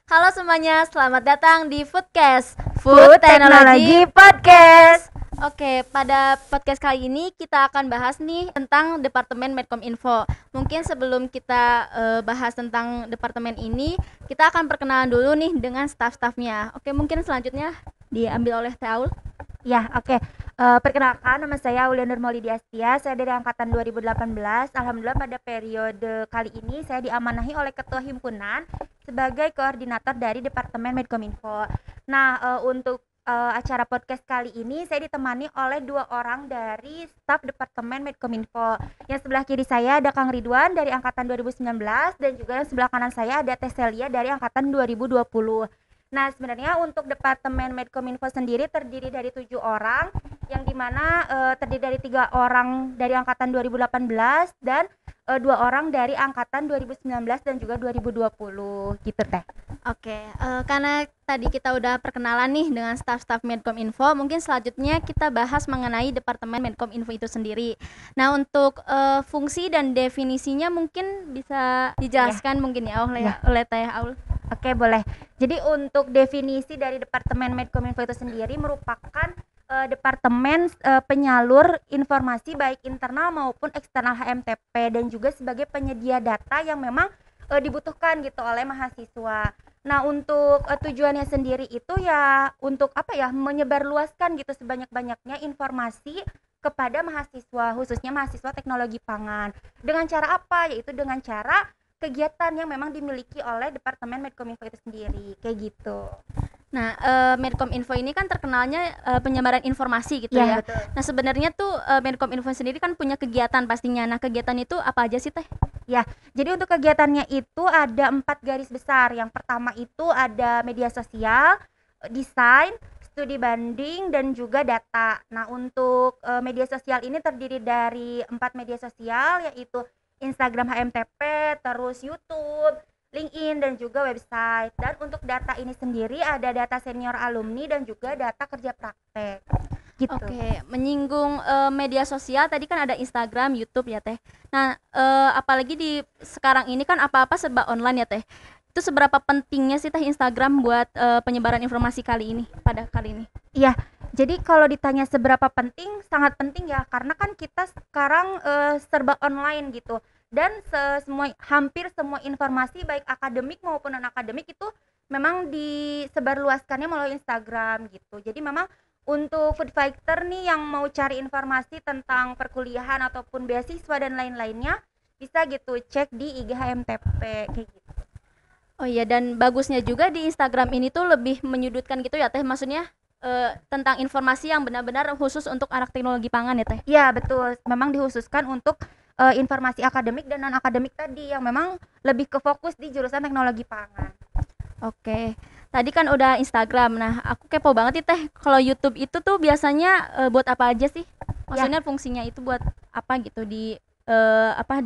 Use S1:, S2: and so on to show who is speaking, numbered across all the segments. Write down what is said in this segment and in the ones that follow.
S1: Halo semuanya, selamat datang di Foodcast,
S2: Food Technology Podcast.
S1: Oke, pada podcast kali ini kita akan bahas nih tentang Departemen Medcominfo. Mungkin sebelum kita bahas tentang departemen ini, kita akan perkenalan dulu nih dengan staf-stafnya. Oke, mungkin selanjutnya diambil oleh Teh Aul.
S2: Ya, oke. Perkenalkan, nama saya Aulia Nurmaulidi Astia. Saya dari angkatan 2018. Alhamdulillah pada periode kali ini saya diamanahi oleh Ketua Himpunan sebagai koordinator dari Departemen Medcominfo. Nah, untuk acara podcast kali ini saya ditemani oleh 2 orang dari staf Departemen Medcominfo. Yang sebelah kiri saya ada Kang Ridwan dari angkatan 2019 dan juga yang sebelah kanan saya ada Teh Celia dari angkatan 2020. Nah, sebenarnya untuk Departemen Medcominfo sendiri terdiri dari 7 orang, yang dimana terdiri dari 3 orang dari angkatan 2018 dan 2 orang dari angkatan 2019 dan juga 2020 gitu Teh.
S1: Oke, karena tadi kita udah perkenalan nih dengan staf-staf Medcominfo, mungkin selanjutnya kita bahas mengenai Departemen Medcominfo itu sendiri. Nah, untuk fungsi dan definisinya mungkin bisa dijelaskan mungkin ya oleh Teh Aul.
S2: Oke, boleh. Jadi untuk definisi dari Departemen Medcominfo itu sendiri merupakan departemen penyalur informasi baik internal maupun eksternal HMTP dan juga sebagai penyedia data yang memang dibutuhkan gitu oleh mahasiswa. Nah, untuk tujuannya sendiri itu ya untuk menyebarluaskan gitu sebanyak-banyaknya informasi kepada mahasiswa, khususnya mahasiswa teknologi pangan. Dengan cara apa? Yaitu dengan cara kegiatan yang memang dimiliki oleh Departemen Medcominfo itu sendiri, kayak gitu.
S1: Nah, Medcominfo ini kan terkenalnya penyebaran informasi gitu ya.
S2: Betul.
S1: Nah, sebenarnya tuh Medcominfo sendiri kan punya kegiatan pastinya. Nah, kegiatan itu apa aja sih Teh?
S2: Ya, jadi untuk kegiatannya itu ada 4 garis besar. Yang pertama itu ada media sosial, desain, studi banding, dan juga data. Nah, untuk media sosial ini terdiri dari 4 media sosial, yaitu Instagram HMTP, terus YouTube, LinkedIn, dan juga website. Dan untuk data ini sendiri ada data senior alumni dan juga data kerja praktek. Gitu.
S1: Oke, menyinggung media sosial tadi kan ada Instagram, YouTube ya Teh. Nah, apalagi di sekarang ini kan apa-apa serba online ya Teh. Itu seberapa pentingnya sih Teh Instagram buat penyebaran informasi kali ini pada kali ini?
S2: Iya, jadi kalau ditanya seberapa penting, sangat penting ya, karena kan kita sekarang serba online gitu. Dan hampir semua informasi baik akademik maupun non akademik itu memang disebarluaskannya melalui Instagram gitu. Jadi memang untuk food fighter nih yang mau cari informasi tentang perkuliahan ataupun beasiswa dan lain-lainnya, bisa gitu cek di IG HMTP kayak gitu.
S1: Oh iya, dan bagusnya juga di Instagram ini tuh lebih menyudutkan gitu ya Teh, maksudnya tentang informasi yang benar-benar khusus untuk anak teknologi pangan ya Teh.
S2: Iya, betul. Memang dikhususkan untuk informasi akademik dan non akademik tadi yang memang lebih ke fokus di jurusan teknologi pangan.
S1: Oke, tadi kan udah Instagram. Nah, aku kepo banget nih Teh, kalau YouTube itu tuh biasanya buat apa aja sih? Maksudnya fungsinya itu buat apa gitu di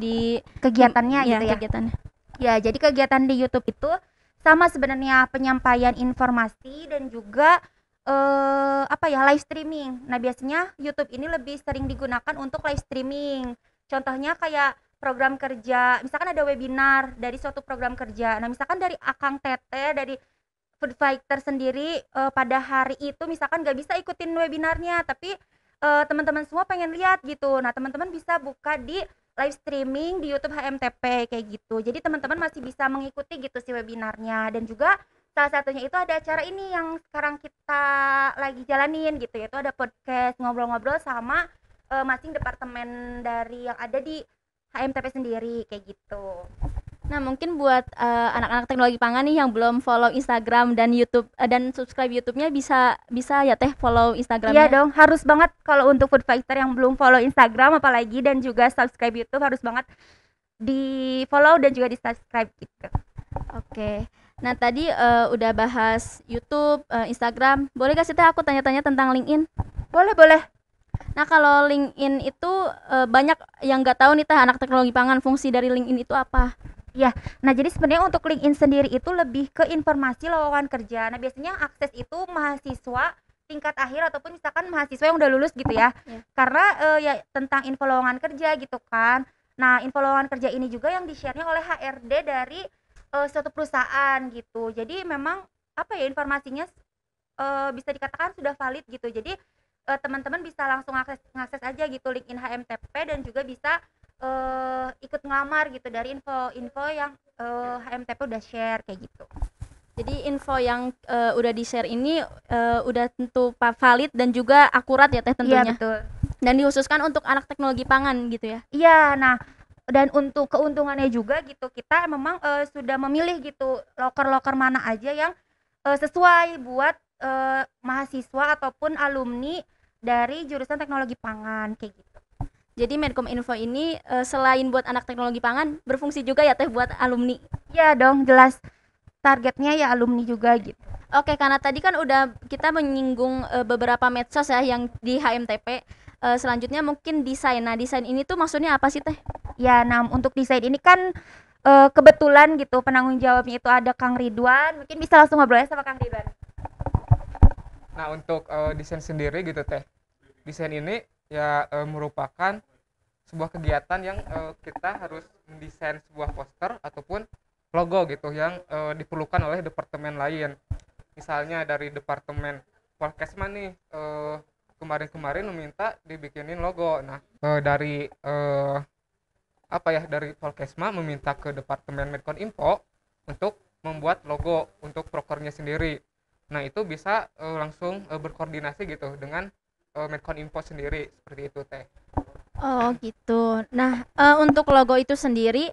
S1: di
S2: kegiatannya gitu ya.
S1: Kegiatannya.
S2: Ya, jadi kegiatan di YouTube itu sama sebenarnya, penyampaian informasi dan juga live streaming. Nah, biasanya YouTube ini lebih sering digunakan untuk live streaming. Contohnya kayak program kerja, misalkan ada webinar dari suatu program kerja. Nah, misalkan dari Akang Tete dari Food Fighter sendiri pada hari itu misalkan nggak bisa ikutin webinarnya, tapi teman-teman semua pengen lihat gitu. Nah, teman-teman bisa buka di live streaming di YouTube HMTP kayak gitu. Jadi teman-teman masih bisa mengikuti gitu si webinarnya. Dan juga salah satunya itu ada acara ini yang sekarang kita lagi jalanin gitu, yaitu ada podcast ngobrol-ngobrol sama masing departemen dari yang ada di HMTP sendiri kayak gitu.
S1: Nah, mungkin buat anak-anak teknologi pangan nih yang belum follow Instagram dan YouTube dan subscribe YouTube-nya bisa ya Teh follow Instagramnya.
S2: Iya dong, harus banget kalau untuk food fighter yang belum follow Instagram apalagi dan juga subscribe YouTube, harus banget di follow dan juga di subscribe gitu.
S1: Oke. Nah, tadi udah bahas YouTube, Instagram. Boleh gak sih Teh aku tanya-tanya tentang LinkedIn?
S2: Boleh.
S1: Nah, kalau LinkedIn itu banyak yang nggak tahu nih Teh, anak teknologi pangan, fungsi dari LinkedIn itu apa?
S2: Ya, nah jadi sebenarnya untuk LinkedIn sendiri itu lebih ke informasi lowongan kerja. Nah, biasanya akses itu mahasiswa tingkat akhir ataupun misalkan mahasiswa yang udah lulus gitu ya. Karena ya tentang info lowongan kerja gitu kan. Nah, info lowongan kerja ini juga yang di-share-nya oleh HRD dari suatu perusahaan gitu. Jadi memang apa ya, informasinya bisa dikatakan sudah valid gitu. Jadi teman-teman bisa langsung ngakses aja gitu LinkedIn HMTP, dan juga bisa ikut ngelamar gitu dari info-info yang HMTP udah share kayak gitu.
S1: Jadi info yang udah di-share ini udah tentu valid dan juga akurat ya Teh
S2: Iya
S1: tentunya.
S2: betul.
S1: Dan dikhususkan untuk anak teknologi pangan gitu ya.
S2: Iya, nah dan untuk keuntungannya juga gitu, kita memang sudah memilih gitu loker-loker mana aja yang sesuai buat mahasiswa ataupun alumni dari jurusan teknologi pangan kayak gitu.
S1: Jadi Medcom Info ini selain buat anak teknologi pangan berfungsi juga ya Teh buat alumni.
S2: Iya dong, jelas targetnya ya alumni juga gitu.
S1: Oke, karena tadi kan udah kita menyinggung beberapa medsos ya yang di HMTP. Selanjutnya mungkin desain. Nah, desain ini tuh maksudnya apa sih Teh?
S2: Ya, nah untuk desain ini kan kebetulan gitu penanggung jawabnya itu ada Kang Ridwan. Mungkin bisa langsung ngobrol aja sama Kang Ridwan.
S3: Nah, untuk desain sendiri gitu Teh. Desain ini ya merupakan sebuah kegiatan yang kita harus mendesain sebuah poster ataupun logo gitu yang diperlukan oleh departemen lain. Misalnya dari departemen Polkesma nih kemarin-kemarin meminta dibikinin logo. Nah, dari dari Polkesma meminta ke departemen Medcom Info untuk membuat logo untuk prokernya sendiri. Nah, itu bisa langsung berkoordinasi gitu dengan Medcom Info sendiri, seperti itu Teh.
S1: Oh, gitu. Nah, untuk logo itu sendiri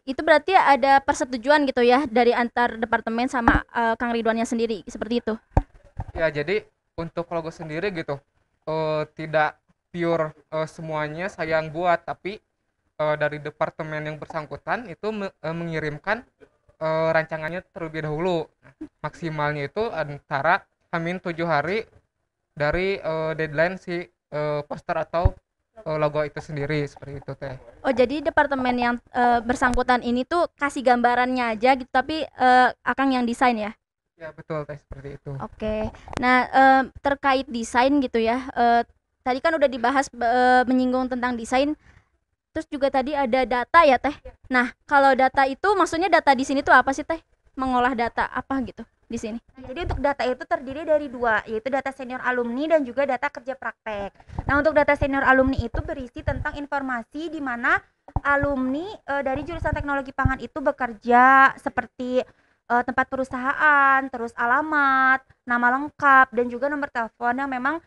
S1: itu berarti ada persetujuan gitu ya dari antar departemen sama Kang Ridwannya sendiri, seperti itu.
S3: Ya, jadi untuk logo sendiri gitu tidak pure semuanya saya yang buat, tapi dari departemen yang bersangkutan itu mengirimkan rancangannya terlebih dahulu. Maksimalnya itu antara Hamin 7 hari dari deadline si poster atau logo itu sendiri, seperti itu Teh.
S1: Oh, jadi departemen yang bersangkutan ini tuh kasih gambarannya aja gitu, tapi Akang yang desain ya?
S3: Ya betul Teh, seperti itu.
S1: Oke. Nah, terkait desain gitu ya. Tadi kan udah dibahas menyinggung tentang desain. Terus juga tadi ada data ya, Teh. Nah, kalau data itu maksudnya data di sini tuh apa sih, Teh? Mengolah data apa gitu di sini?
S2: Jadi untuk data itu terdiri dari dua, yaitu data senior alumni dan juga data kerja praktek. Nah, untuk data senior alumni itu berisi tentang informasi di mana alumni dari jurusan teknologi pangan itu bekerja, seperti tempat perusahaan, terus alamat, nama lengkap, dan juga nomor telepon yang memang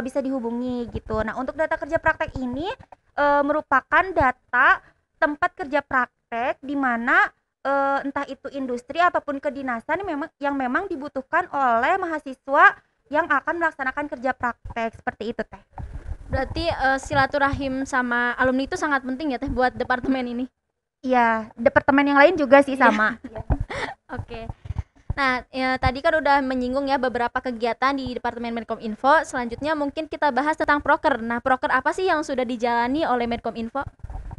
S2: bisa dihubungi gitu. Nah, untuk data kerja praktek ini merupakan data tempat kerja praktek di mana entah itu industri ataupun kedinasan yang memang dibutuhkan oleh mahasiswa yang akan melaksanakan kerja praktek, seperti itu Teh.
S1: Berarti silaturahim sama alumni itu sangat penting ya, Teh, buat departemen ini.
S2: Iya, departemen yang lain juga sih sama.
S1: Oke. Nah, ya, tadi kan udah menyinggung ya beberapa kegiatan di Departemen Medcom Info. Selanjutnya mungkin kita bahas tentang proker. Nah, proker apa sih yang sudah dijalani oleh Medcom Info?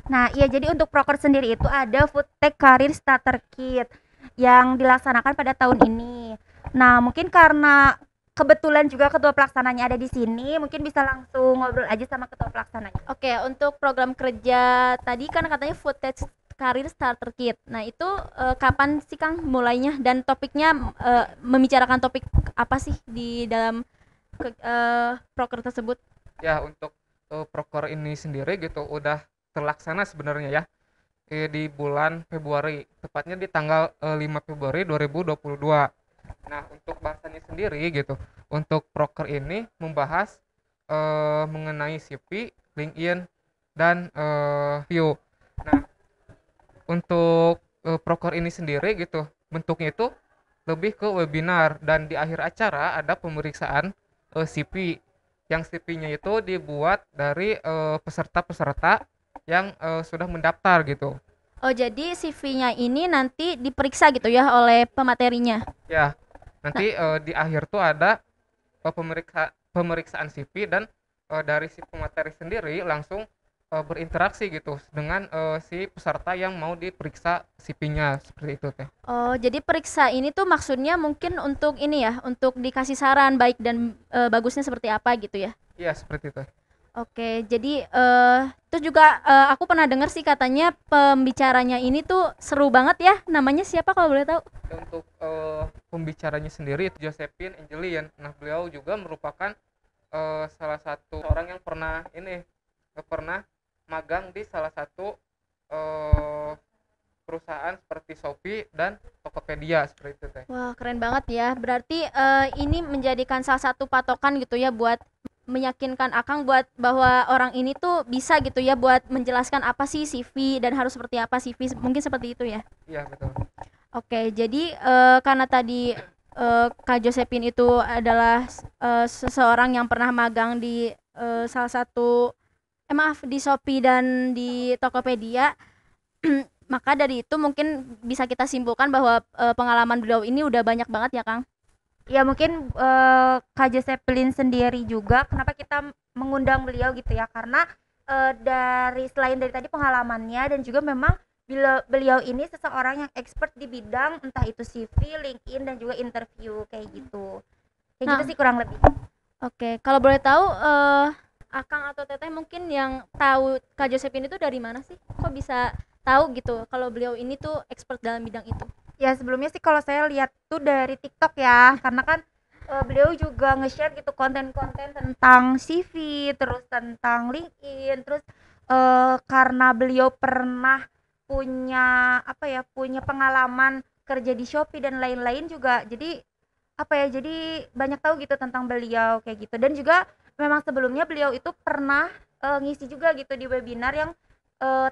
S2: Nah, iya, jadi untuk proker sendiri itu ada Food Tech Career Starter Kit yang dilaksanakan pada tahun ini. Nah, mungkin karena kebetulan juga ketua pelaksananya ada di sini, mungkin bisa langsung ngobrol aja sama ketua pelaksananya.
S1: Oke, untuk program kerja tadi kan katanya Food Tech Career Starter Kit. Nah, itu kapan sih Kang mulainya dan topiknya membicarakan topik apa sih di dalam proker tersebut?
S3: Ya, untuk proker ini sendiri gitu udah terlaksana sebenarnya ya di bulan Februari, tepatnya di tanggal 5 Februari 2022. Nah, untuk bahasannya sendiri gitu, untuk proker ini membahas mengenai CV, LinkedIn, dan View. Nah, untuk proker ini sendiri gitu, bentuknya itu lebih ke webinar, dan di akhir acara ada pemeriksaan CV, yang CV-nya itu dibuat dari peserta-peserta yang sudah mendaftar gitu.
S1: Oh, jadi CV-nya ini nanti diperiksa gitu ya oleh pematerinya.
S3: Ya,
S1: Nah,
S3: nanti di akhir tuh ada pemeriksaan CV, dan dari si pemateri sendiri langsung berinteraksi gitu dengan si peserta yang mau diperiksa CV-nya, seperti itu Teh.
S1: oh, jadi periksa ini tuh maksudnya mungkin untuk ini ya, untuk dikasih saran baik dan bagusnya seperti apa gitu ya.
S3: Iya, seperti itu.
S1: Oke, jadi Terus juga aku pernah dengar sih katanya pembicaranya ini tuh seru banget ya. Namanya siapa kalau boleh tahu?
S3: Untuk pembicaranya sendiri itu Josephine Angelin. Nah, beliau juga merupakan salah satu orang yang pernah magang di salah satu eh, perusahaan seperti Shopee dan Tokopedia seperti itu teh.
S1: Wah, keren banget ya. Berarti ini menjadikan salah satu patokan gitu ya buat meyakinkan Akang buat bahwa orang ini tuh bisa gitu ya buat menjelaskan apa sih CV dan harus seperti apa CV. Mungkin seperti itu ya.
S3: Iya, betul.
S1: Oke, jadi karena tadi Kak Josephine itu adalah seseorang yang pernah magang di salah satu maaf di Shopee dan di Tokopedia. Maka dari itu mungkin bisa kita simpulkan bahwa pengalaman beliau ini udah banyak banget ya, Kang.
S2: Ya mungkin Kak Josephine sendiri juga kenapa kita mengundang beliau gitu ya, karena selain dari tadi pengalamannya dan juga memang beliau ini seseorang yang expert di bidang entah itu CV, LinkedIn dan juga interview kayak gitu. Kayak gitu
S1: Nah,
S2: sih kurang lebih.
S1: oke. Kalau boleh tahu Akang atau Teteh mungkin yang tahu Kak Josephine itu dari mana sih? Kok bisa tahu gitu kalau beliau ini tuh expert dalam bidang itu?
S2: Ya sebelumnya sih kalau saya lihat tuh dari TikTok ya, karena kan beliau juga nge-share gitu konten-konten tentang CV, terus tentang LinkedIn, terus karena beliau pernah punya apa ya, punya pengalaman kerja di Shopee dan lain-lain juga. Jadi apa ya, jadi banyak tahu gitu tentang beliau kayak gitu. Dan juga memang sebelumnya beliau itu pernah ngisi juga gitu di webinar yang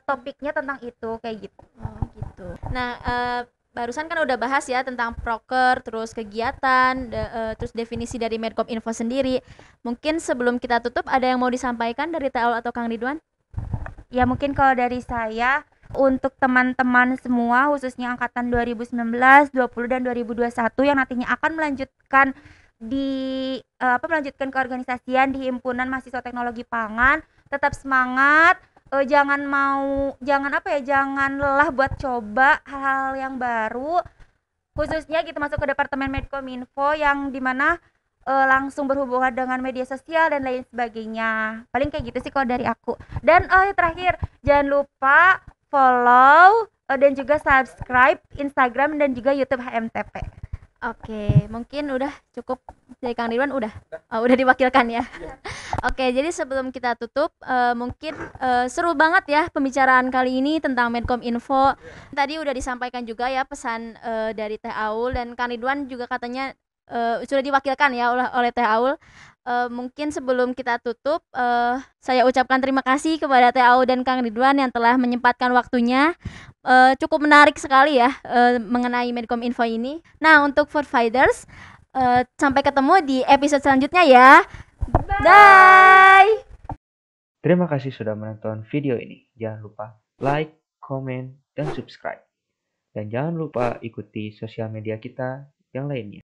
S2: topiknya tentang itu kayak gitu.
S1: Oh, gitu. Nah, barusan kan udah bahas ya tentang proker, terus kegiatan, terus definisi dari Medcom Info sendiri. Mungkin sebelum kita tutup ada yang mau disampaikan dari Taul atau Kang Ridwan?
S2: Ya mungkin kalau dari saya untuk teman-teman semua khususnya angkatan 2019, 20 dan 2021 yang nantinya akan melanjutkan melanjutkan keorganisasian di Himpunan Mahasiswa Teknologi Pangan, tetap semangat, jangan lelah buat coba hal-hal yang baru, khususnya gitu masuk ke Departemen Medcominfo yang dimana langsung berhubungan dengan media sosial dan lain sebagainya. Paling kayak gitu sih kalau dari aku. Dan terakhir, jangan lupa follow dan juga subscribe Instagram dan juga YouTube HMTP.
S1: Oke, mungkin udah cukup dari Kang Ridwan udah diwakilkan ya. Oke, jadi sebelum kita tutup, mungkin seru banget ya pembicaraan kali ini tentang Medcom Info. Tadi udah disampaikan juga ya pesan dari Teh Aul dan Kang Ridwan juga katanya sudah diwakilkan ya oleh Teh Aul. Mungkin sebelum kita tutup, saya ucapkan terima kasih kepada Teh Aul dan Kang Ridwan yang telah menyempatkan waktunya. Cukup menarik sekali ya mengenai Medcom Info ini. Nah, untuk Fighters, sampai ketemu di episode selanjutnya ya. Bye.
S4: Terima kasih sudah menonton video ini. Jangan lupa like, komen, dan subscribe. Dan jangan lupa ikuti sosial media kita yang lainnya.